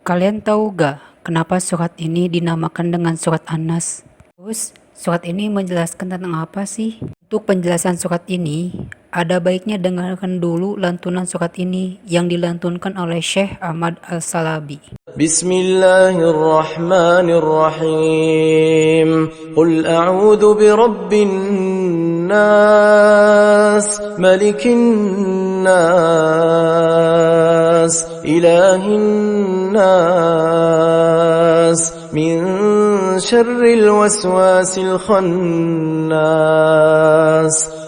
Kalian tahu gak kenapa surat ini dinamakan dengan surat An-Nas? Terus surat ini menjelaskan tentang apa sih? Untuk penjelasan surat ini, ada baiknya dengarkan dulu lantunan surat ini yang dilantunkan oleh Syekh Ahmad Al-Salabi. Bismillahirrahmanirrahim. Qul a'udzu birabbin nas, malikin nas, ilahin nas, min syarril waswasil khannas,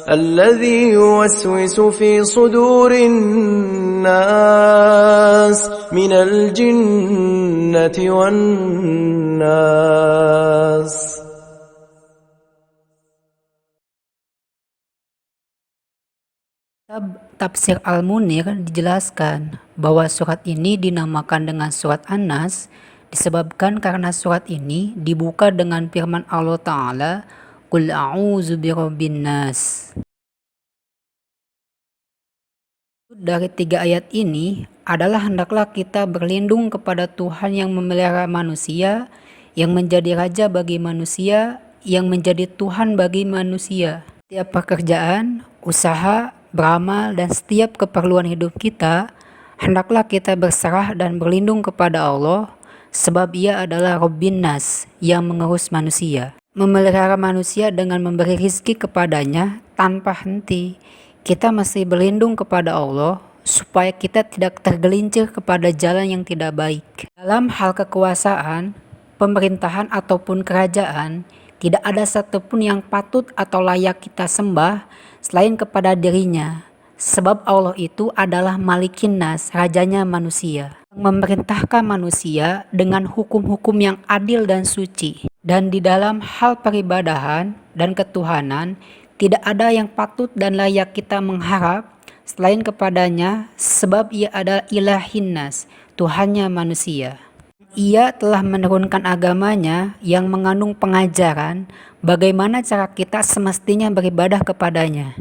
الذي يوسوس في صدور الناس من الجنة والناس. Tafsir Al-Munir dijelaskan bahwa surat ini dinamakan dengan surat An-Nas disebabkan karena surat ini dibuka dengan firman Allah Ta'ala, Qul a'udzu birabbin nas. Dari 3 ayat ini adalah hendaklah kita berlindung kepada Tuhan yang memelihara manusia, yang menjadi raja bagi manusia, yang menjadi Tuhan bagi manusia. Setiap pekerjaan, usaha, beramal, dan setiap keperluan hidup kita, hendaklah kita berserah dan berlindung kepada Allah, sebab Ia adalah Rabbin Nas, yang mengurus manusia. Memelihara manusia dengan memberi rizki kepadanya tanpa henti. Kita mesti berlindung kepada Allah supaya kita tidak tergelincir kepada jalan yang tidak baik. Dalam hal kekuasaan, pemerintahan ataupun kerajaan, tidak ada satupun yang patut atau layak kita sembah selain kepada dirinya. Sebab Allah itu adalah Malikin Nas, rajanya manusia, memerintahkan manusia dengan hukum-hukum yang adil dan suci. Dan di dalam hal peribadahan dan ketuhanan, tidak ada yang patut dan layak kita mengharap selain kepadanya, sebab Ia adalah Ilahin Nas, Tuhannya manusia. Ia telah menurunkan agamanya yang mengandung pengajaran bagaimana cara kita semestinya beribadah kepadanya,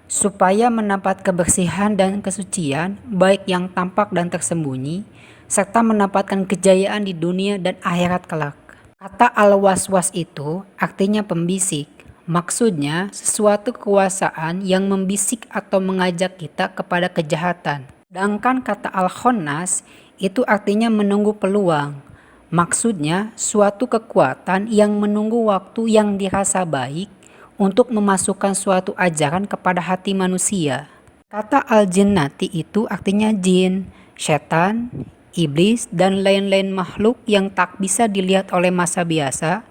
supaya mendapat kebersihan dan kesucian, baik yang tampak dan tersembunyi, serta mendapatkan kejayaan di dunia dan akhirat kelak. Kata al-waswas itu artinya pembisik. Maksudnya sesuatu kekuasaan yang membisik atau mengajak kita kepada kejahatan. Sedangkan kata al-khonnas itu artinya menunggu peluang. Maksudnya suatu kekuatan yang menunggu waktu yang dirasa baik untuk memasukkan suatu ajaran kepada hati manusia. Kata al-jinnati itu artinya jin, setan, iblis, dan lain-lain makhluk yang tak bisa dilihat oleh mata biasa,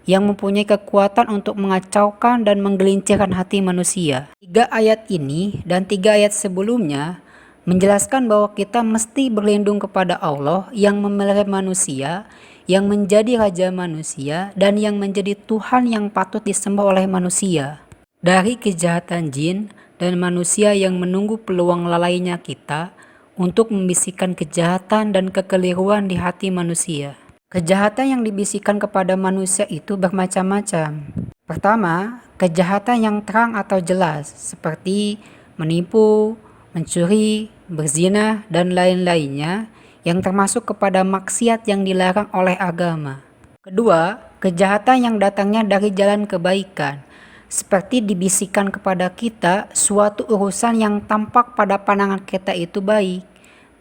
yang mempunyai kekuatan untuk mengacaukan dan menggelincirkan hati manusia. 3 ayat ini dan 3 ayat sebelumnya menjelaskan bahwa kita mesti berlindung kepada Allah yang memelihara manusia, yang menjadi raja manusia, dan yang menjadi Tuhan yang patut disembah oleh manusia, dari kejahatan jin dan manusia yang menunggu peluang lalainya kita untuk membisikkan kejahatan dan kekeliruan di hati manusia. Kejahatan yang dibisikkan kepada manusia itu bermacam-macam. Pertama, kejahatan yang terang atau jelas, seperti menipu, mencuri, berzina, dan lain-lainnya, yang termasuk kepada maksiat yang dilarang oleh agama. Kedua, kejahatan yang datangnya dari jalan kebaikan, seperti dibisikkan kepada kita suatu urusan yang tampak pada pandangan kita itu baik.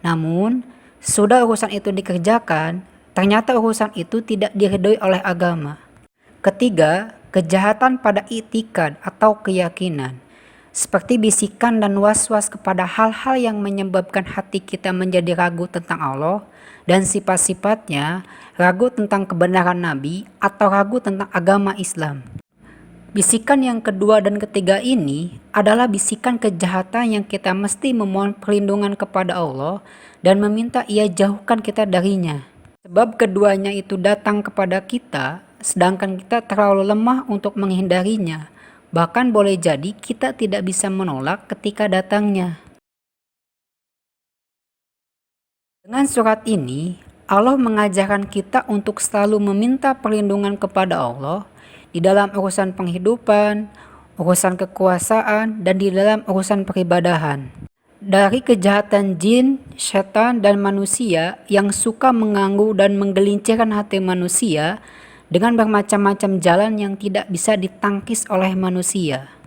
Namun, sudah urusan itu dikerjakan, ternyata urusan itu tidak diridhoi oleh agama. Ketiga, kejahatan pada itikad atau keyakinan, seperti bisikan dan was-was kepada hal-hal yang menyebabkan hati kita menjadi ragu tentang Allah dan sifat-sifatnya, ragu tentang kebenaran Nabi, atau ragu tentang agama Islam. Bisikan yang kedua dan ketiga ini adalah bisikan kejahatan yang kita mesti memohon perlindungan kepada Allah dan meminta Ia jauhkan kita darinya. Sebab keduanya itu datang kepada kita, sedangkan kita terlalu lemah untuk menghindarinya. Bahkan boleh jadi kita tidak bisa menolak ketika datangnya. Dengan surat ini, Allah mengajarkan kita untuk selalu meminta perlindungan kepada Allah di dalam urusan penghidupan, urusan kekuasaan, dan di dalam urusan peribadahan. Dari kejahatan jin, setan dan manusia yang suka mengganggu dan menggelincirkan hati manusia dengan bermacam-macam jalan yang tidak bisa ditangkis oleh manusia.